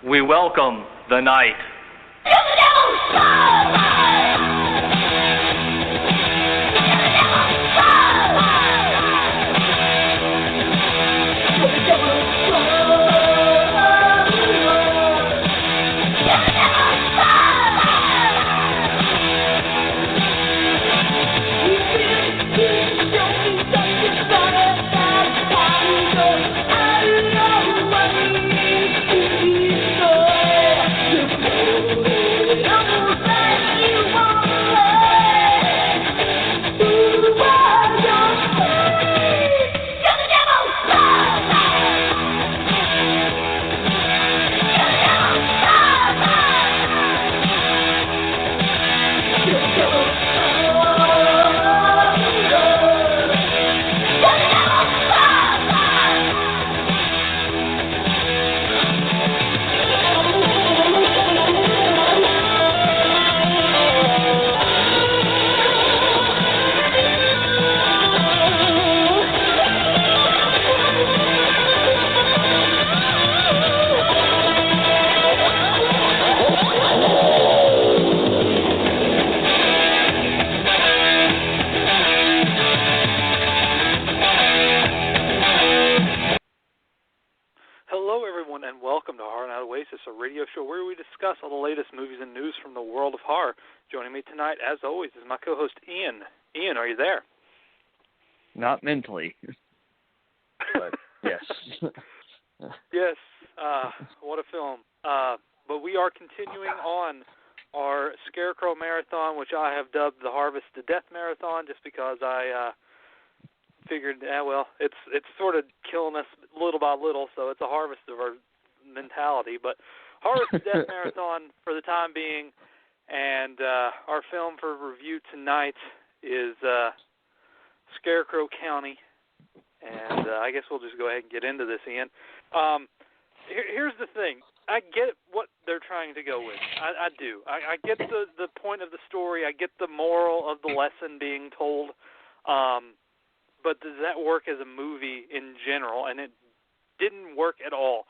We welcome the night. Oasis, a radio show where we discuss all the latest movies and news from the world of horror. Joining me tonight, as always, is my co-host Ian. Ian, are you there? Not mentally, but yes. Yes, what a film. But we are continuing on our Scarecrow Marathon, which I have dubbed the Harvest to Death Marathon, just because I figured, it's sort of killing us little by little, so it's a harvest of our mentality. But Harvest to Death Marathon for the time being, and our film for review tonight is Scarecrow County, and I guess we'll just go ahead and get into this, Ian. Here's the thing. I get what they're trying to go with. I do. I get the point of the story. I get the moral of the lesson being told. But does that work as a movie in general? And it didn't work at all.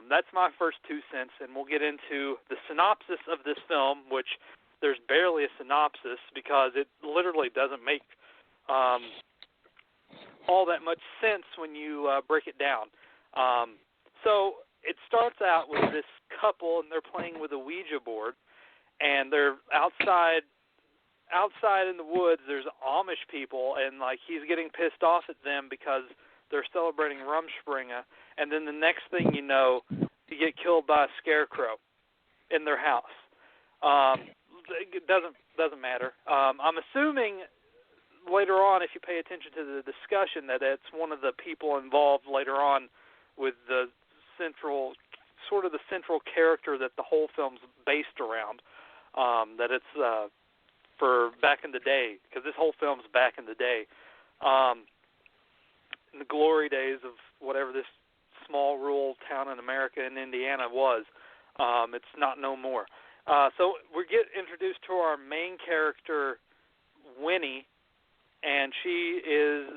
That's my first 2 cents, and we'll get into the synopsis of this film, which there's barely a synopsis because it literally doesn't make all that much sense when you break it down. So it starts out with this couple, and they're playing with a Ouija board, and they're outside in the woods. There's Amish people, and like he's getting pissed off at them because they're celebrating Rumspringa, and then the next thing you know, you get killed by a scarecrow in their house. It doesn't matter. I'm assuming later on, if you pay attention to the discussion, that it's one of the people involved later on with the central character that the whole film's based around. That it's for back in the day, because this whole film's back in the day. In the glory days of whatever this small rural town in America in Indiana was. It's not no more. So we get introduced to our main character, Winnie, and she is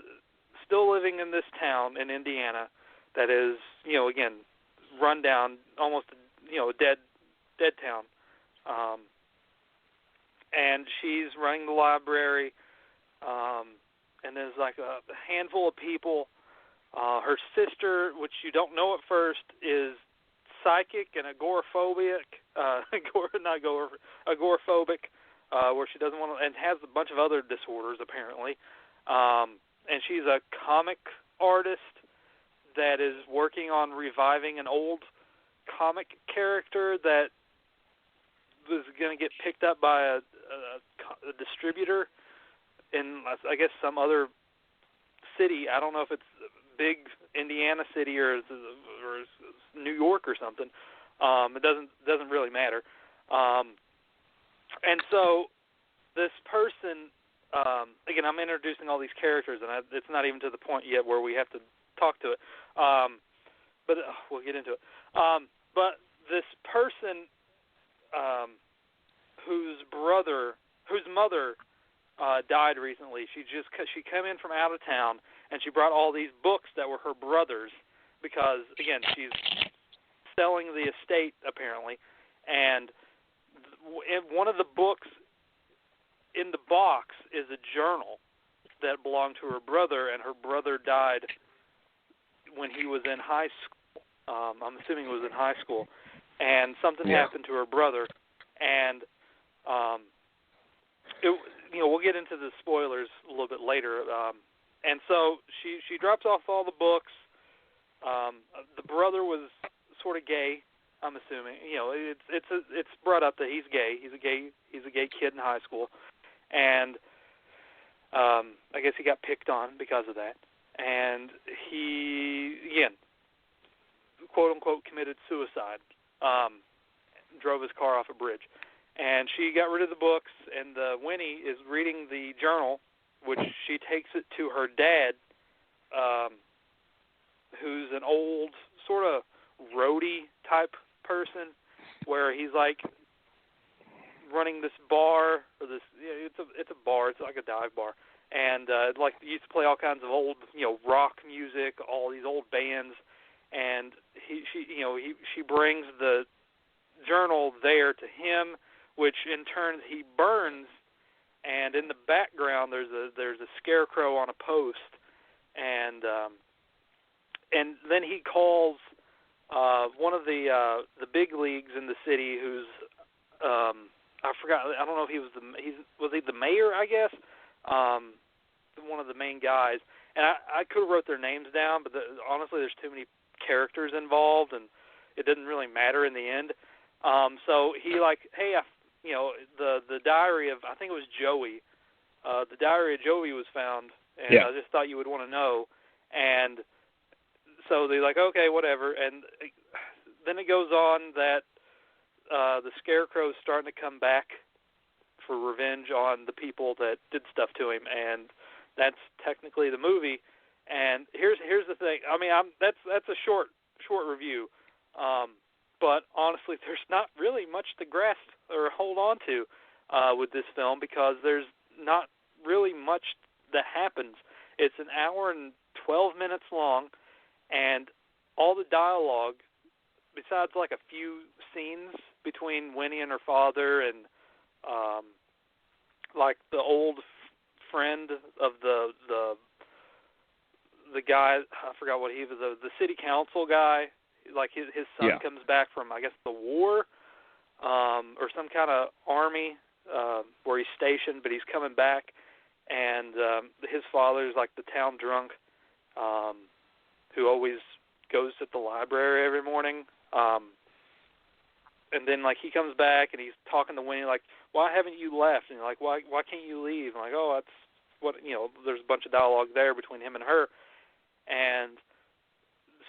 still living in this town in Indiana that is, again, run down, almost, a dead town. And she's running the library, and there's like a handful of people. Her sister, which you don't know at first, is psychic and agoraphobic, where she doesn't want to, and has a bunch of other disorders apparently. And she's a comic artist that is working on reviving an old comic character that was going to get picked up by a distributor in, I guess, some other city. I don't know if it's a big Indiana city or New York or something. It doesn't really matter. And so this person, again, I'm introducing all these characters, and it's not even to the point yet where we have to talk to it. But we'll get into it. But this person, whose mother died recently. She came in from out of town, and she brought all these books that were her brother's because, again, she's selling the estate apparently, and one of the books in the box is a journal that belonged to her brother, and her brother died when he was in high school. I'm assuming it was in high school, and something happened to her brother, and we'll get into the spoilers a little bit later. And so she drops off all the books. The brother was sort of gay, I'm assuming. It's brought up that he's gay. He's a gay kid in high school, and I guess he got picked on because of that. And he, again, quote unquote, committed suicide. Drove his car off a bridge. And she got rid of the books, and Winnie is reading the journal, which she takes it to her dad, who's an old sort of roadie type person, where he's like running this bar, or this, it's a bar, it's like a dive bar, and like he used to play all kinds of old, rock music, all these old bands, and she brings the journal there to him, which in turn he burns, and in the background there's a scarecrow on a post, and then he calls one of the big leagues in the city, who's I forgot, I don't know if he was the mayor, I guess, one of the main guys, and I could have wrote their names down, but honestly there's too many characters involved, and it didn't really matter in the end. So he hey, the diary of, I think it was Joey. The diary of Joey was found, and I just thought you would want to know. And so they're like, okay, whatever. And then it goes on that the Scarecrow is starting to come back for revenge on the people that did stuff to him, and that's technically the movie. And here's the thing. I mean, that's a short review. But honestly, there's not really much to grasp or hold on to with this film, because there's not really much that happens. It's an hour and 12 minutes long, and all the dialogue, besides like a few scenes between Winnie and her father and like the old friend of the guy, I forgot what he was, the city council guy, like his son comes back from, I guess, the war or some kind of army where he's stationed, but he's coming back, and his father's like the town drunk who always goes to the library every morning, and then like he comes back and he's talking to Winnie like, why haven't you left? And like, why can't you leave? And like, oh, that's what, there's a bunch of dialogue there between him and her. And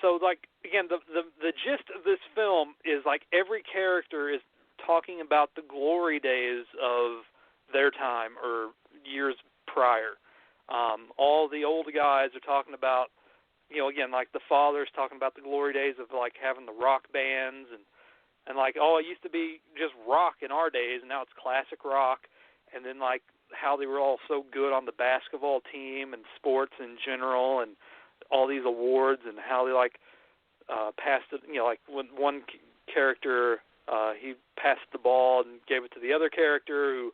so, like, again, the gist of this film is, like, every character is talking about the glory days of their time or years prior. All the old guys are talking about, again, like, the father's talking about the glory days of, like, having the rock bands and like, oh, it used to be just rock in our days, and now it's classic rock. And then, like, how they were all so good on the basketball team and sports in general, and all these awards, and how they like passed it. Like when one character he passed the ball and gave it to the other character who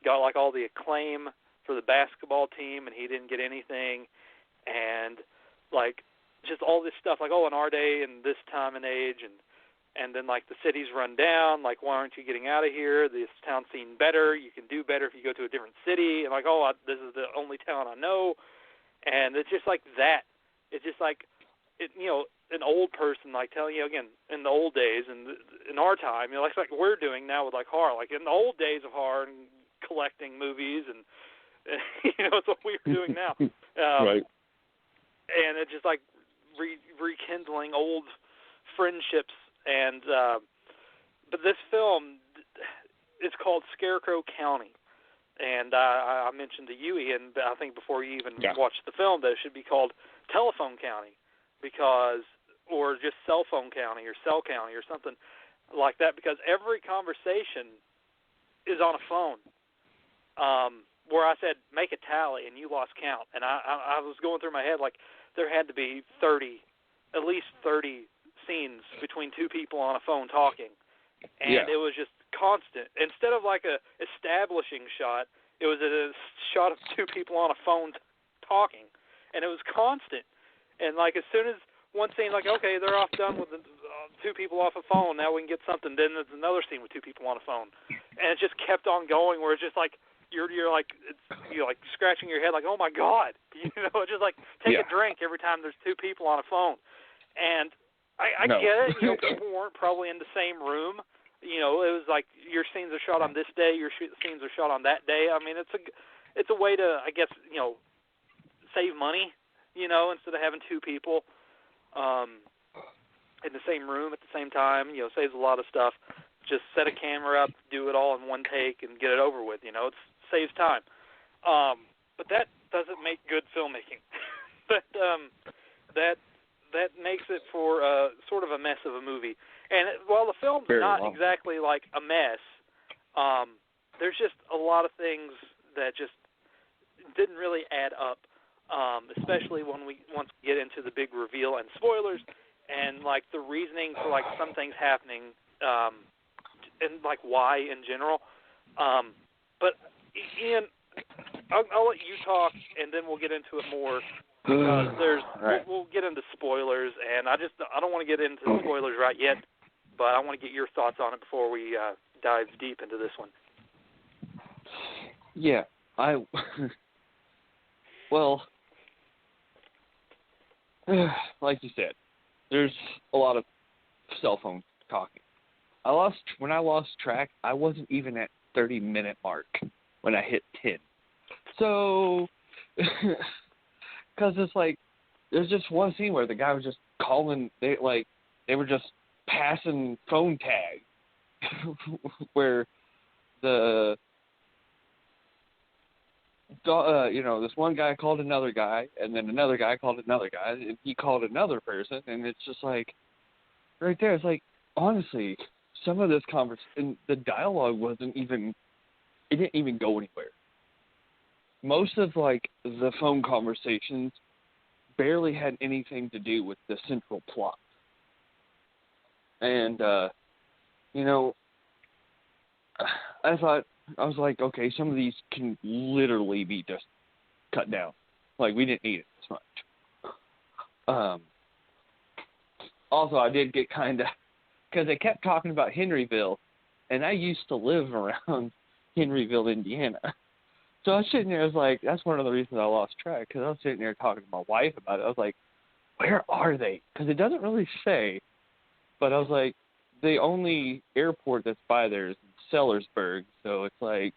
got like all the acclaim for the basketball team, and he didn't get anything. And like just all this stuff, like, oh, in our day and this time and age, and then like the city's run down. Like, why aren't you getting out of here? This town's seen better. You can do better if you go to a different city. And like, oh, this is the only town I know. And it's just like that. It's just like, an old person like telling you, again, in the old days and in our time, like we're doing now with like horror. Like in the old days of horror and collecting movies, and it's what we're doing now. Right. And it's just like rekindling old friendships. And but this film is called Scarecrow County. And I mentioned to you, Ian, I think before you even watched the film, that it should be called Telephone County, or just Cell Phone County or Cell County or something like that, because every conversation is on a phone. Where I said, make a tally, and you lost count. And I was going through my head, like, there had to be at least 30 scenes between two people on a phone talking, and it was just constant. Instead of like a establishing shot, it was a shot of two people on a phone talking, and it was constant. And like as soon as one scene, like, okay, they're off done with the, two people off a phone, now we can get something. Then there's another scene with two people on a phone, and it just kept on going. Where it's just like you're like you're like scratching your head, like, oh my God, you know, just like take a drink every time there's two people on a phone. And I get it, you know, people weren't probably in the same room. You know, it was like your scenes are shot on this day, your scenes are shot on that day. I mean, it's a way to, I guess, you know, save money. You know, instead of having two people in the same room at the same time, you know, saves a lot of stuff. Just set a camera up, do it all in one take, and get it over with. You know, it saves time. But that doesn't make good filmmaking. that makes it for sort of a mess of a movie. And while the film's not exactly like a mess, there's just a lot of things that just didn't really add up. Especially once we get into the big reveal and spoilers, and like the reasoning for like some things happening, and like why in general. But Ian, I'll let you talk, and then we'll get into it more. We'll get into spoilers, and I don't want to get into the spoilers right yet, but I want to get your thoughts on it before we dive deep into this one. Yeah, well, like you said, there's a lot of cell phone talking. When I lost track, I wasn't even at 30-minute mark when I hit 10. So, because it's like, there's just one scene where the guy was just calling, they were just passing phone tag, where this one guy called another guy, and then another guy called another guy, and he called another person, and it's just like, right there, it's like, honestly, some of this conversation, the dialogue it didn't even go anywhere. Most of, like, the phone conversations barely had anything to do with the central plot. And, you know, I was like, okay, some of these can literally be just cut down. Like, we didn't need it this much. Also, I did get kind of, because they kept talking about Henryville, and I used to live around Henryville, Indiana. So I was sitting there, I was like, that's one of the reasons I lost track, because I was sitting there talking to my wife about it. I was like, where are they? Because it doesn't really say, but I was like, the only airport that's by there is Sellersburg, so it's like,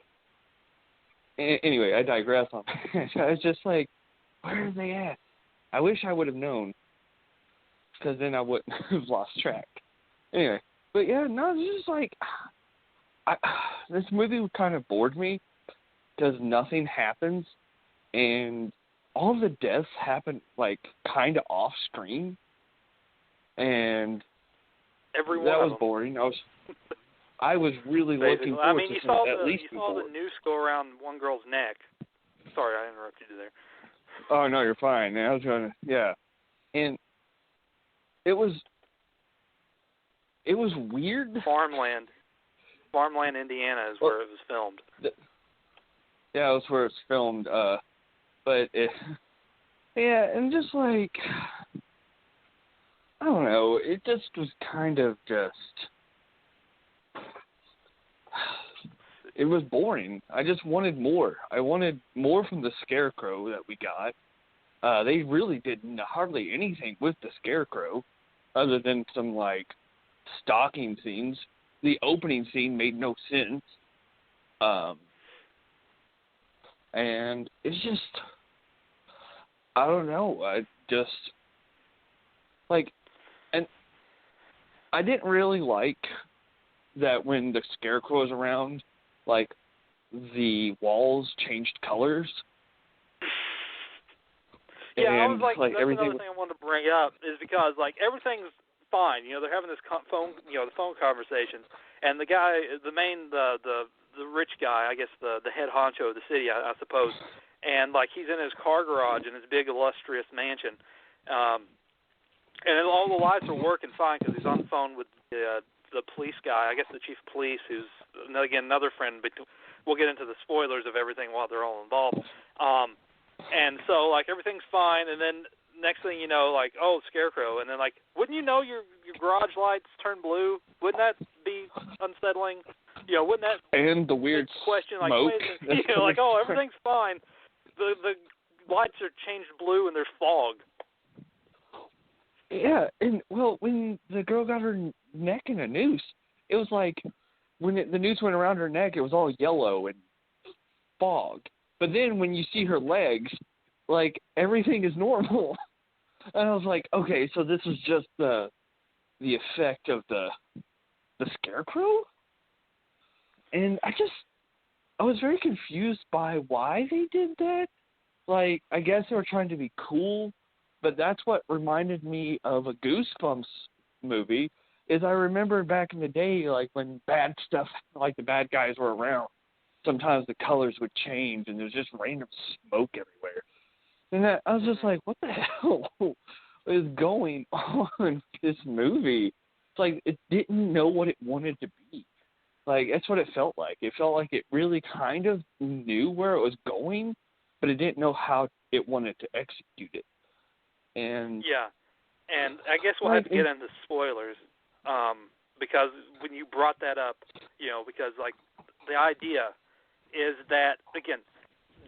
anyway, I digress on that. I was just like, where are they at? I wish I would have known, because then I wouldn't have lost track. Anyway, but yeah, no, it's just like, this movie kind of bored me, because nothing happens, and all of the deaths happen, like, kind of off screen, and that was boring. I was really looking forward to some, at least you saw the noose go around one girl's neck. Sorry, I interrupted you there. Oh, no, you're fine. I was going to, yeah. And it was weird. Farmland, Indiana is where it was filmed. Yeah, that's where it's filmed. But yeah, and just like, I don't know, it just was kind of just, it was boring. I just wanted more. I wanted more from the Scarecrow that we got. They really did hardly anything with the Scarecrow, other than some, like, stalking scenes. The opening scene made no sense. And it's just, I don't know, I just, like, and I didn't really like that when the Scarecrow was around, like, the walls changed colors. Yeah, I was like that's another thing I wanted to bring up, is because, like, everything's fine. You know, they're having this phone conversation, and the guy, the rich guy, I guess the head honcho of the city, I suppose, and, like, he's in his car garage in his big illustrious mansion, And all the lights were working fine because he's on the phone with the police guy, I guess the chief of police, who's, again, another friend. But we'll get into the spoilers of everything while they're all involved. And so, like, everything's fine, and then next thing you know, like, oh, Scarecrow. And then, like, wouldn't you know your garage lights turn blue? Wouldn't that be unsettling? You know, wouldn't that... And the weird question, like, smoke. wait, you know, like, oh, everything's fine. The lights are changed blue and there's fog. Yeah, and, well, when the girl got her neck in a noose, it was like, when the noose went around her neck, it was all yellow and fog. But then when you see her legs, like, everything is normal. And I was like, okay, so this is just the effect of the Scarecrow? And I was very confused by why they did that. Like, I guess they were trying to be cool, but that's what reminded me of a Goosebumps movie, is I remember back in the day, like, when bad stuff, like the bad guys were around, sometimes the colors would change and there's just random smoke everywhere. And I was just like, what the hell is going on in this movie? It's like it didn't know what it wanted to be. Like, that's what it felt like. It felt like it really kind of knew where it was going, but it didn't know how it wanted to execute it. And yeah, and I guess we'll have to get into spoilers, because when you brought that up, you know, because, like, the idea is that, again,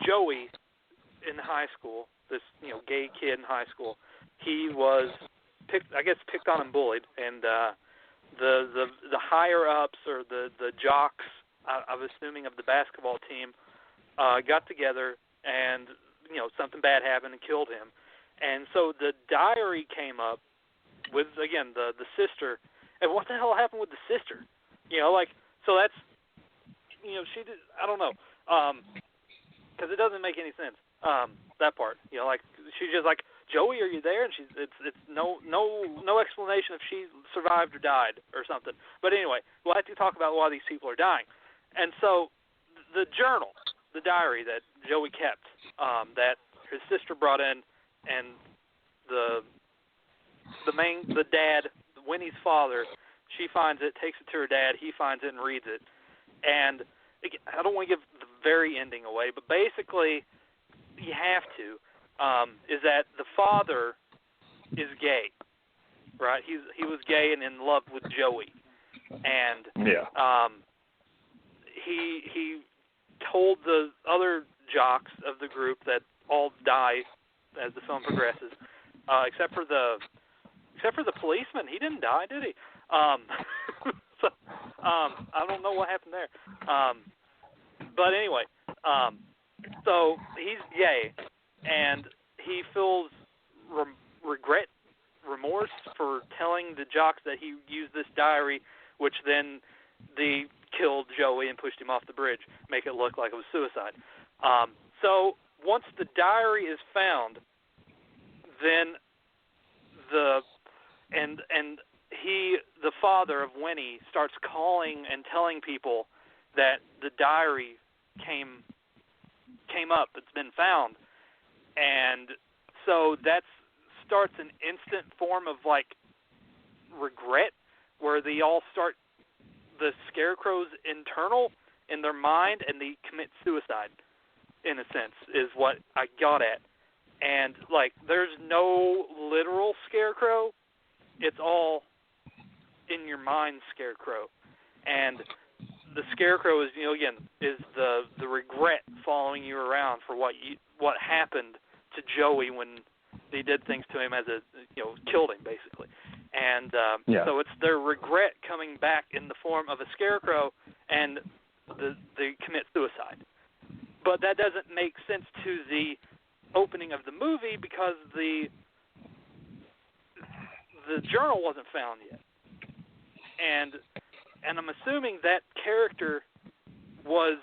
Joey in high school, this, you know, gay kid in high school, he was picked on and bullied, and the higher ups or the jocks, I'm assuming, of the basketball team, got together and, you know, something bad happened and killed him. And so the diary came up with, again, the sister. And what the hell happened with the sister? You know, like, so that's, you know, she did, I don't know, because it doesn't make any sense, that part. You know, like, she's just like, Joey, are you there? And it's no explanation if she survived or died or something. But anyway, we'll have to talk about why these people are dying. And so the journal, the diary that Joey kept, that his sister brought in, and the dad, Winnie's father, she finds it, takes it to her dad, he finds it and reads it. And again, I don't want to give the very ending away, but basically you have to, is that the father is gay, right? He was gay and in love with Joey. And he told the other jocks of the group that all die as the film progresses, except for the policeman. He didn't die, did he? So I don't know what happened there. But anyway, so he's gay, and he feels remorse for telling the jocks that he used this diary, which then they killed Joey and pushed him off the bridge, make it look like it was suicide. So once the diary is found, then the father of Winnie starts calling and telling people that the diary came up, it's been found. And so that starts an instant form of, like, regret, where they all start, the Scarecrow's internal in their mind, and they commit suicide, in a sense, is what I got at. And, like, there's no literal Scarecrow. It's all in your mind Scarecrow. And the Scarecrow is, you know, again, is the regret following you around for what happened to Joey when they did things to him as killed him, basically. And so it's their regret coming back in the form of a Scarecrow, and they commit suicide. But that doesn't make sense to the opening of the movie, because the journal wasn't found yet. And I'm assuming that character was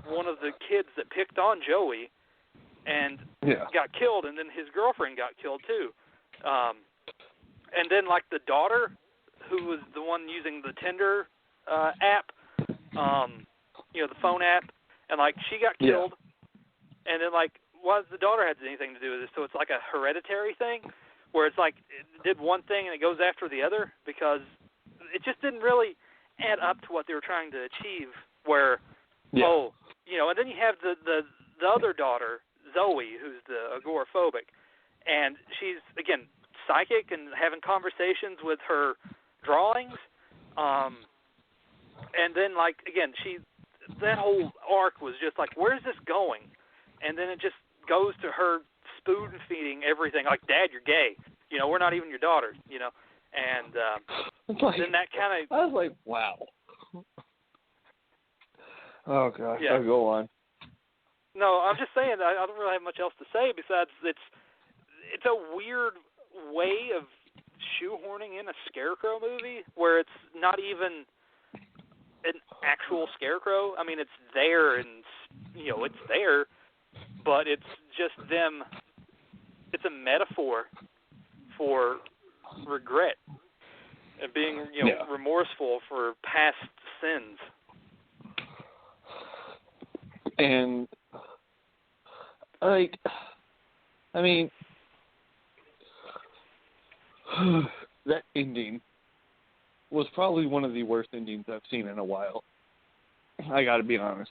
one of the kids that picked on Joey and got killed, and then his girlfriend got killed too. And then, like, the daughter, who was the one using the Tinder app, the phone app, and, like, she got killed. And then, like, the daughter had anything to do with this? So it's like a hereditary thing where it's like it did one thing and it goes after the other, because it just didn't really add up to what they were trying to achieve. Where, and then you have the other daughter, Zoe, who's the agoraphobic, and she's, again, psychic and having conversations with her drawings, and then, like, again, that whole arc was just like, where's this going? And then it just goes to her spoon feeding everything, like, Dad, you're gay, we're not even your daughters, and then that kind of, I was like, wow. Oh gosh, I'll go on. No, I'm just saying, I don't really have much else to say besides it's a weird way of shoehorning in a Scarecrow movie where it's not even an actual Scarecrow. I mean, it's there and, it's there, but it's just them. It's a metaphor for regret and being, remorseful for past sins. And, like, I mean, that ending was probably one of the worst endings I've seen in a while. I gotta be honest.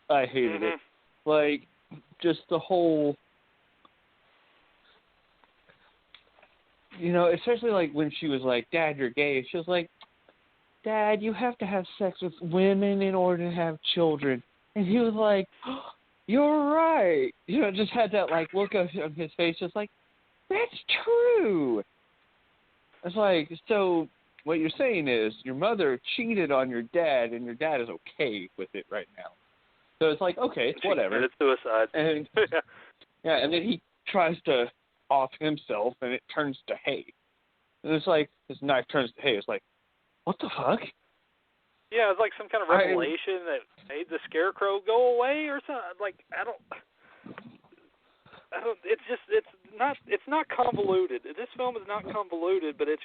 I hated it. Like, just the whole, especially like when she was like, Dad, you're gay. She was like, Dad, you have to have sex with women in order to have children. And he was like, oh, you're right. Just had that like look on his face, just like, that's true. It's like, so what you're saying is your mother cheated on your dad, and your dad is okay with it right now. So it's like, okay, whatever. It's suicide. And and then he tries to off himself, and it turns to hay. And it's like, his knife turns to hay. It's like, what the fuck? Yeah, it's like some kind of revelation that made the Scarecrow go away or something. Like, I don't. It's not convoluted. This film is not convoluted, but it's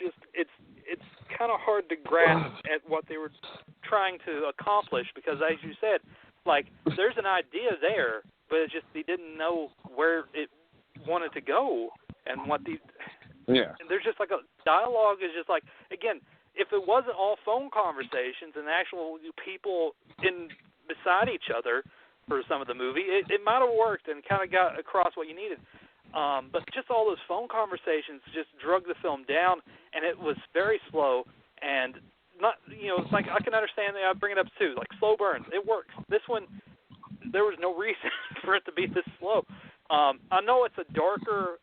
kind of hard to grasp at what they were trying to accomplish, because, as you said, like, there's an idea there, but it's just they didn't know where it wanted to go and what the. Yeah. And there's just like a dialogue is just like, again, if it wasn't all phone conversations and actual people beside each other for some of the movie, it might have worked and kind of got across what you needed. But just all those phone conversations just drug the film down, and it was very slow and not, it's like, I can understand that. I bring it up too, like slow burns. It works. This one, there was no reason for it to be this slow. I know it's a darker,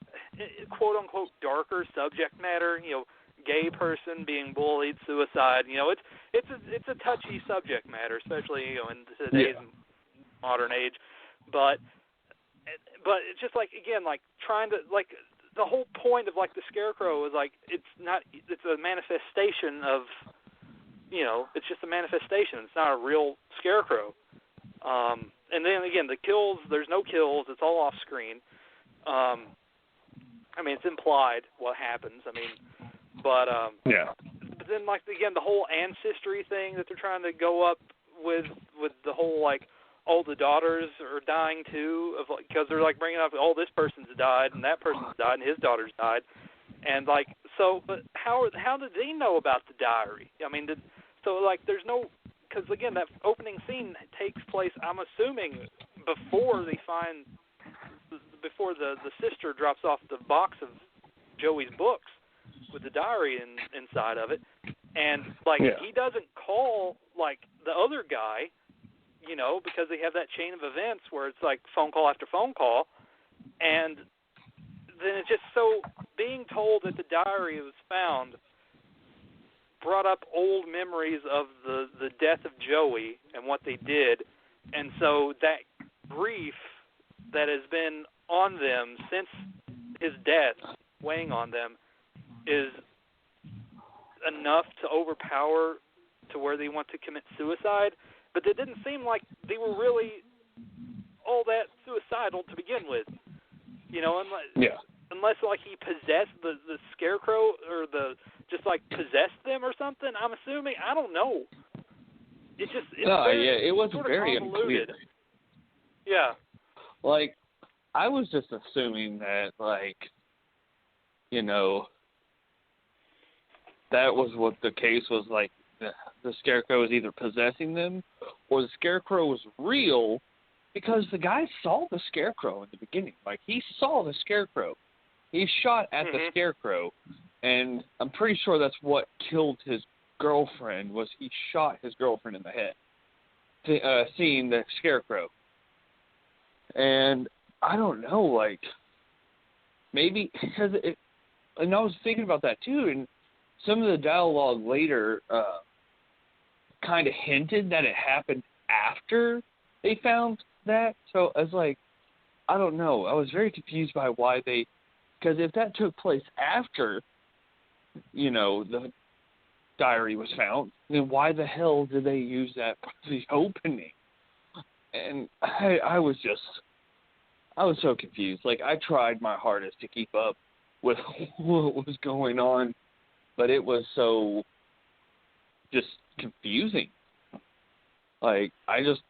quote unquote, darker subject matter. Gay person being bullied, suicide. It's a touchy subject matter, especially in today's modern age. But it's just like, again, like trying to, like, the whole point of like the Scarecrow is like, it's a manifestation of, it's just a manifestation. It's not a real Scarecrow. And then again, the kills, there's no kills. It's all off screen. I mean, it's implied what happens. I mean, but then like, again, the whole ancestry thing that they're trying to go up with the whole like, oh, the daughters are dying too, because they're like bringing up, oh, this person's died and that person's died and his daughter's died, and like, so, but how did they know about the diary? I mean, there's no, because again, that opening scene takes place, I'm assuming, before the sister drops off the box of Joey's books with the diary inside of it, and like he doesn't call like the other guy. Because they have that chain of events where it's like phone call after phone call. And then it's just so being told that the diary was found brought up old memories of the death of Joey and what they did. And so that grief that has been on them since his death, weighing on them, is enough to overpower to where they want to commit suicide. But it didn't seem like they were really all that suicidal to begin with, unless like he possessed the Scarecrow or just like possessed them or something. I'm assuming, I don't know. It was very unclear. Yeah. Like, I was just assuming that like you know, that was what the case was like. The Scarecrow was either possessing them or the Scarecrow was real because the guy saw the Scarecrow in the beginning. Like, he saw the Scarecrow. He shot at the Scarecrow, and I'm pretty sure that's what killed his girlfriend, was he shot his girlfriend in the head, seeing the Scarecrow. And I don't know, like, maybe, because and I was thinking about that too, and some of the dialogue later kind of hinted that it happened after they found that. So I was like, I don't know. I was very confused by why they, because if that took place after, you know, the diary was found, then why the hell did they use that for the opening? And I was so confused. Like, I tried my hardest to keep up with what was going on, but it was so just confusing. Like, I just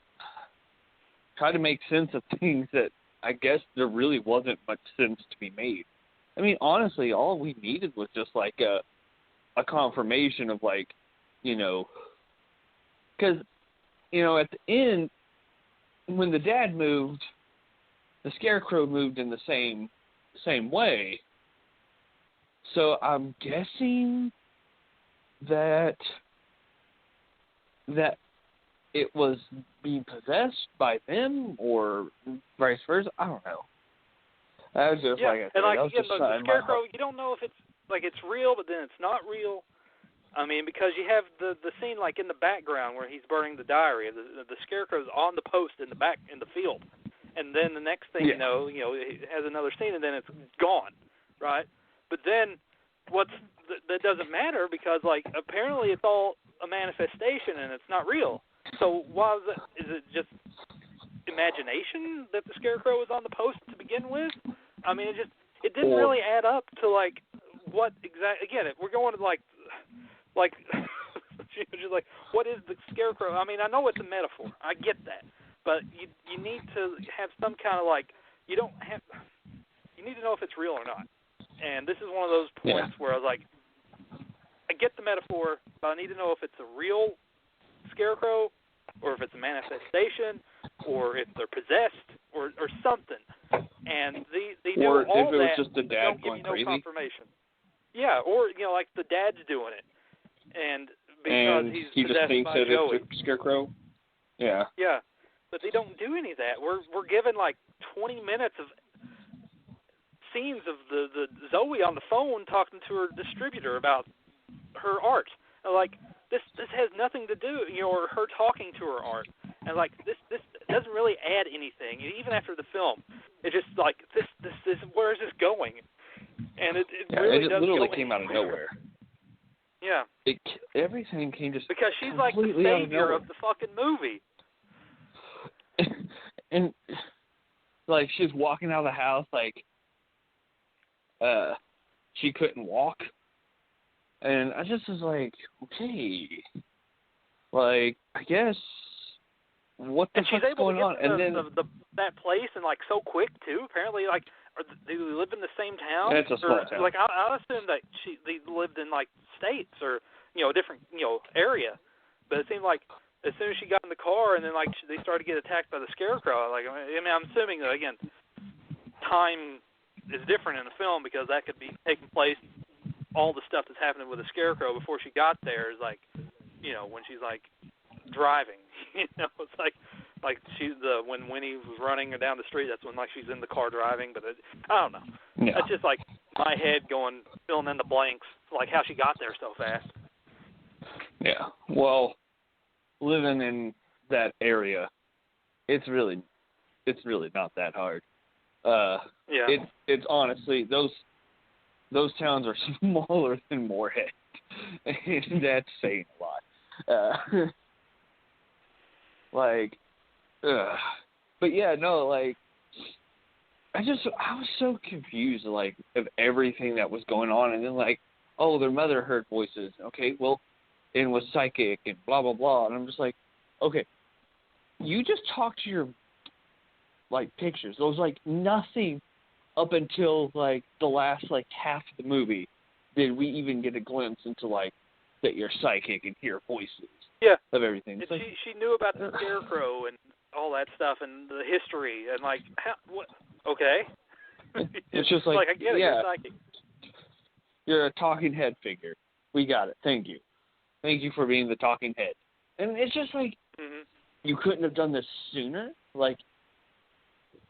tried to make sense of things that I guess there really wasn't much sense to be made. I mean, honestly, all we needed was just like a confirmation of, like, you know, because, you know, at the end, when the dad moved, the Scarecrow moved in the same way. So I'm guessing that it was being possessed by them or vice versa. I don't know. I was just like, and like, again, the Scarecrow, you don't know if it's like it's real, but then it's not real. I mean, because you have the scene like in the background where he's burning the diary. The Scarecrow's on the post in the back in the field, and then the next thing you know, it has another scene, and then it's gone, right? But then that doesn't matter because, like, apparently it's all a manifestation and it's not real. So why is it just imagination that the Scarecrow was on the post to begin with? I mean, it didn't really add up to, like, what exactly. Again, we're going to like just like, what is the Scarecrow? I mean, I know it's a metaphor. I get that, but you need to have some kind of, like, you need to know if it's real or not. And this is one of those points where I was like, I get the metaphor, but I need to know if it's a real Scarecrow or if it's a manifestation or if they're possessed or something. And they know all that. Or if it was just the dad going crazy. No confirmation. Yeah, or, you know, like the dad's doing it. And because he's possessed by Joey. Just thinks that it's a Scarecrow? Yeah. Yeah, but they don't do any of that. We're given like 20 minutes of scenes of the Zoe on the phone talking to her distributor about her art. Like, this has nothing to do, you know, or her talking to her art. And, like, this doesn't really add anything. Even after the film, it's just like, this where is this going? And it really doesn't literally came out of nowhere. Yeah. Everything came just because she's like the savior of the fucking movie. And, like, she's walking out of the house, like, she couldn't walk. And I just was like, okay. Like, I guess, what the fuck's going on? And then that place, and, like, so quick, too. Apparently, like, they live in the same town. Yeah, it's a small town. Like, I assumed that they lived in, like, states or, you know, a different, you know, area. But it seemed like as soon as she got in the car and then, like, they started to get attacked by the Scarecrow, like, I mean, I'm assuming that, again, time is different in the film because that could be taking place. All the stuff that's happening with the Scarecrow before she got there is like, you know, when she's like driving, you know, it's like when Winnie was running down the street, that's when like she's in the car driving. But I don't know. Yeah. That's just like my head going filling in the blanks, like how she got there so fast. Yeah. Well, living in that area, it's really not that hard. Yeah. It's honestly those towns are smaller than Moorhead, and that's saying a lot. But yeah, no, like, I was so confused, like, of everything that was going on, and then, like, oh, their mother heard voices, okay, well, and was psychic, and blah, blah, blah, and I'm just like, okay, you just talk to your, like, pictures. There was, like, nothing up until like the last like half of the movie did we even get a glimpse into like that you're psychic and hear voices of everything. And she knew about the Scarecrow and all that stuff and the history and like what? Okay. It's just like I get it. You're psychic. You're a talking head figure. We got it. Thank you. Thank you for being the talking head. And it's just like you couldn't have done this sooner. Like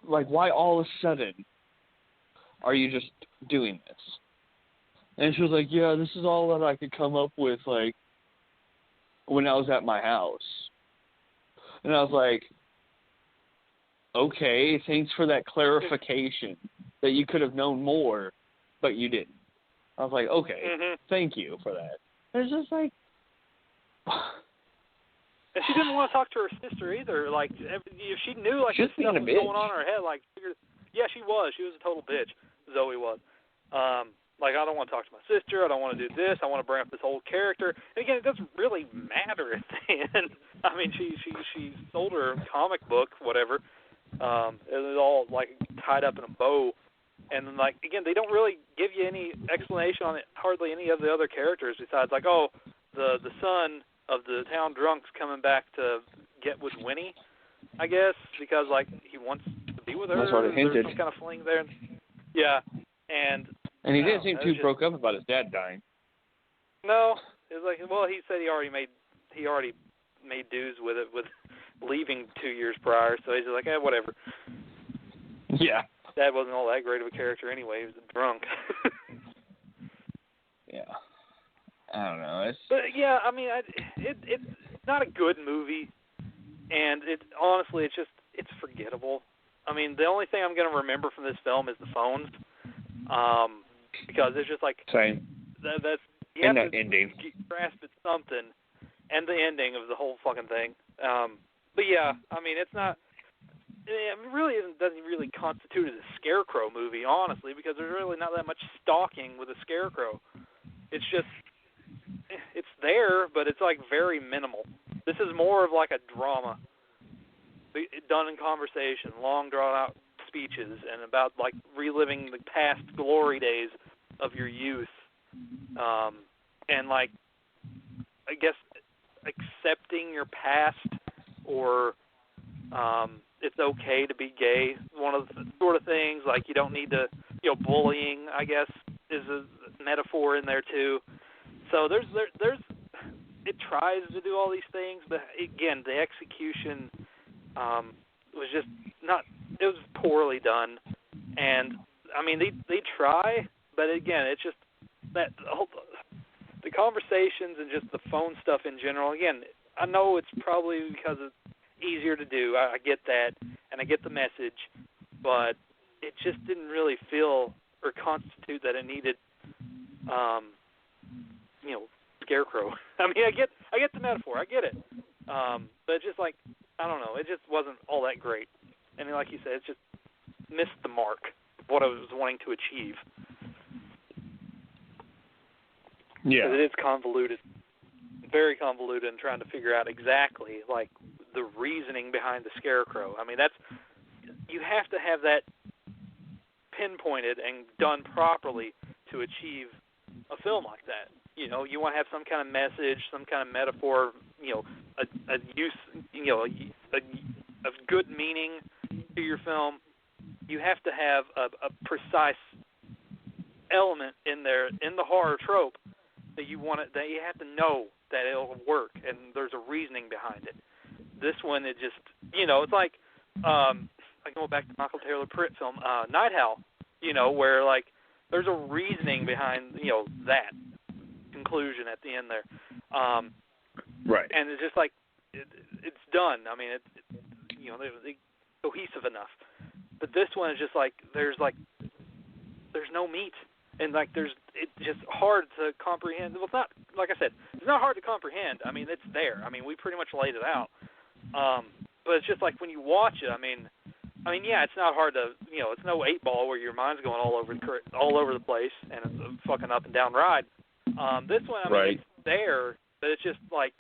why all of a sudden are you just doing this? And she was like, yeah, this is all that I could come up with, like, when I was at my house. And I was like, okay, thanks for that clarification that you could have known more, but you didn't. I was like, okay, thank you for that. And it's just like... And she didn't want to talk to her sister either. Like, if she knew, like, this stuff was going on in her head, like, yeah, she was. She was a total bitch. Zoe was. Like, I don't want to talk to my sister. I don't want to do this. I want to bring up this old character. And again, it doesn't really matter at the end. I mean, she sold her comic book, whatever. It was all, like, tied up in a bow. And then, like, again, they don't really give you any explanation on it, hardly any of the other characters besides, like, oh, the son of the town drunk's coming back to get with Winnie, I guess, because, like, he wants to be with her. That's what it hinted. There's some kind of fling there. Yeah, and he didn't seem too broke up about his dad dying. No, it was like, well, he said he already made dues with it, with leaving 2 years prior, so he's just like, whatever. Yeah. Dad wasn't all that great of a character anyway. He was a drunk. Yeah. I don't know. But yeah, I mean, it's not a good movie, and honestly, it's forgettable. I mean, the only thing I'm going to remember from this film is the phones, because it's just like same. That's you and have that to ending. grasp at something, and the ending of the whole fucking thing. But yeah, I mean, it's not. It really doesn't really constitute as a Scarecrow movie, honestly, because there's really not that much stalking with a Scarecrow. It's just. It's there, but it's like very minimal. This is more of like a drama done in conversation, long drawn out speeches, and about like reliving the past glory days of your youth, and like I guess accepting your past, or it's okay to be gay. One of the sort of things, like you don't need to, bullying, I guess, is a metaphor in there too. So there's it tries to do all these things, but again, the execution was just not. It was poorly done, and I mean they try, but again, it's just that the conversations and just the phone stuff in general. Again, I know it's probably because it's easier to do. I get that, and I get the message, but it just didn't really feel or constitute that it needed. Scarecrow. I mean, I get the metaphor. I get it. But it's just like, I don't know. It just wasn't all that great. And like you said, it just missed the mark of what I was wanting to achieve. Yeah. Because it is convoluted. Very convoluted, and trying to figure out exactly, like, the reasoning behind the Scarecrow. I mean, you have to have that pinpointed and done properly to achieve a film like that. You want to have some kind of message, some kind of metaphor, a use, of good meaning to your film. You have to have a precise element in there, in the horror trope, that you have to know that it'll work, and there's a reasoning behind it. This one, it just, it's like, I go back to Michael Taylor Pritt film, Night Owl, where, like, there's a reasoning behind, that conclusion at the end there. Right. And it's just like, it's done. I mean, they're cohesive enough. But this one is just like, there's no meat. And, like, it's just hard to comprehend. Well, it's not, like I said, it's not hard to comprehend. I mean, it's there. I mean, we pretty much laid it out. But it's just like when you watch it, I mean, yeah, it's not hard to, it's no 8-ball where your mind's going all over the place and it's a fucking up and down ride. This one, I mean, it's there, but it's just like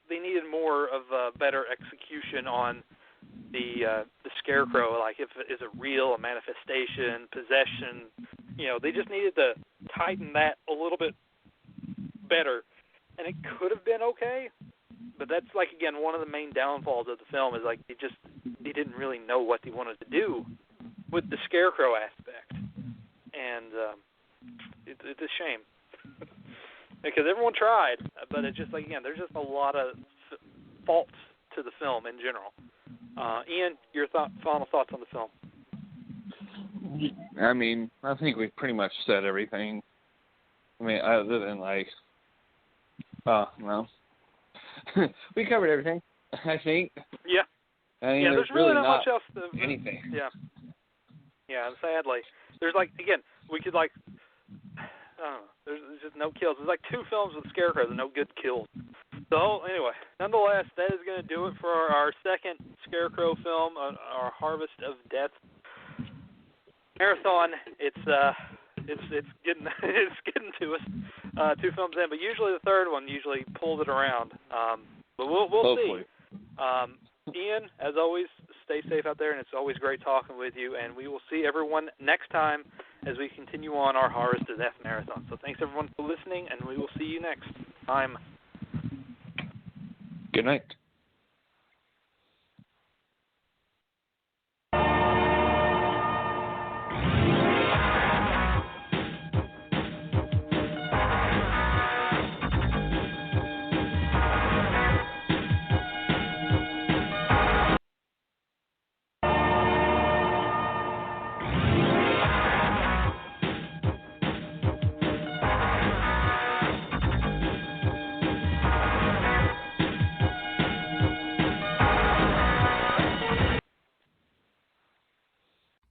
they needed more of a better execution on the Scarecrow, like if is it real, a manifestation, possession. They just needed to tighten that a little bit better, and it could have been okay. But that's like, again, one of the main downfalls of the film is like they didn't really know what they wanted to do with the Scarecrow aspect, and it's a shame because everyone tried, but it's just like, again, there's just a lot of faults to the film in general. Ian, your final thoughts on the film? I mean, I think we pretty much said everything. I mean, other than like, no. We covered everything, I think. Yeah. I mean, there's really not much else to... anything. Yeah. Yeah, sadly. There's like, again, we could like, there's just no kills. There's like 2 films with Scarecrows and no good kills. So, anyway, nonetheless, that is going to do it for our second Scarecrow film, our Harvest of Death marathon. It's getting to us. 2 films in, but usually the third one usually pulls it around. But we'll see. Ian, as always, stay safe out there, and it's always great talking with you. And we will see everyone next time as we continue on our Harvest of Death marathon. So thanks everyone for listening, and we will see you next time. Good night.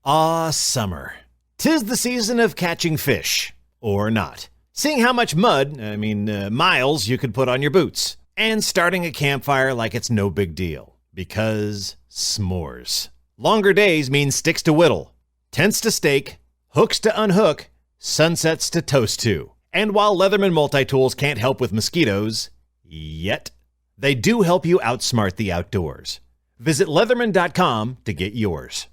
Ah, summer. 'Tis the season of catching fish. Or not. Seeing how much miles you could put on your boots. And starting a campfire like it's no big deal. Because s'mores. Longer days mean sticks to whittle, tents to stake, hooks to unhook, sunsets to toast to. And while Leatherman multi-tools can't help with mosquitoes, yet, they do help you outsmart the outdoors. Visit Leatherman.com to get yours.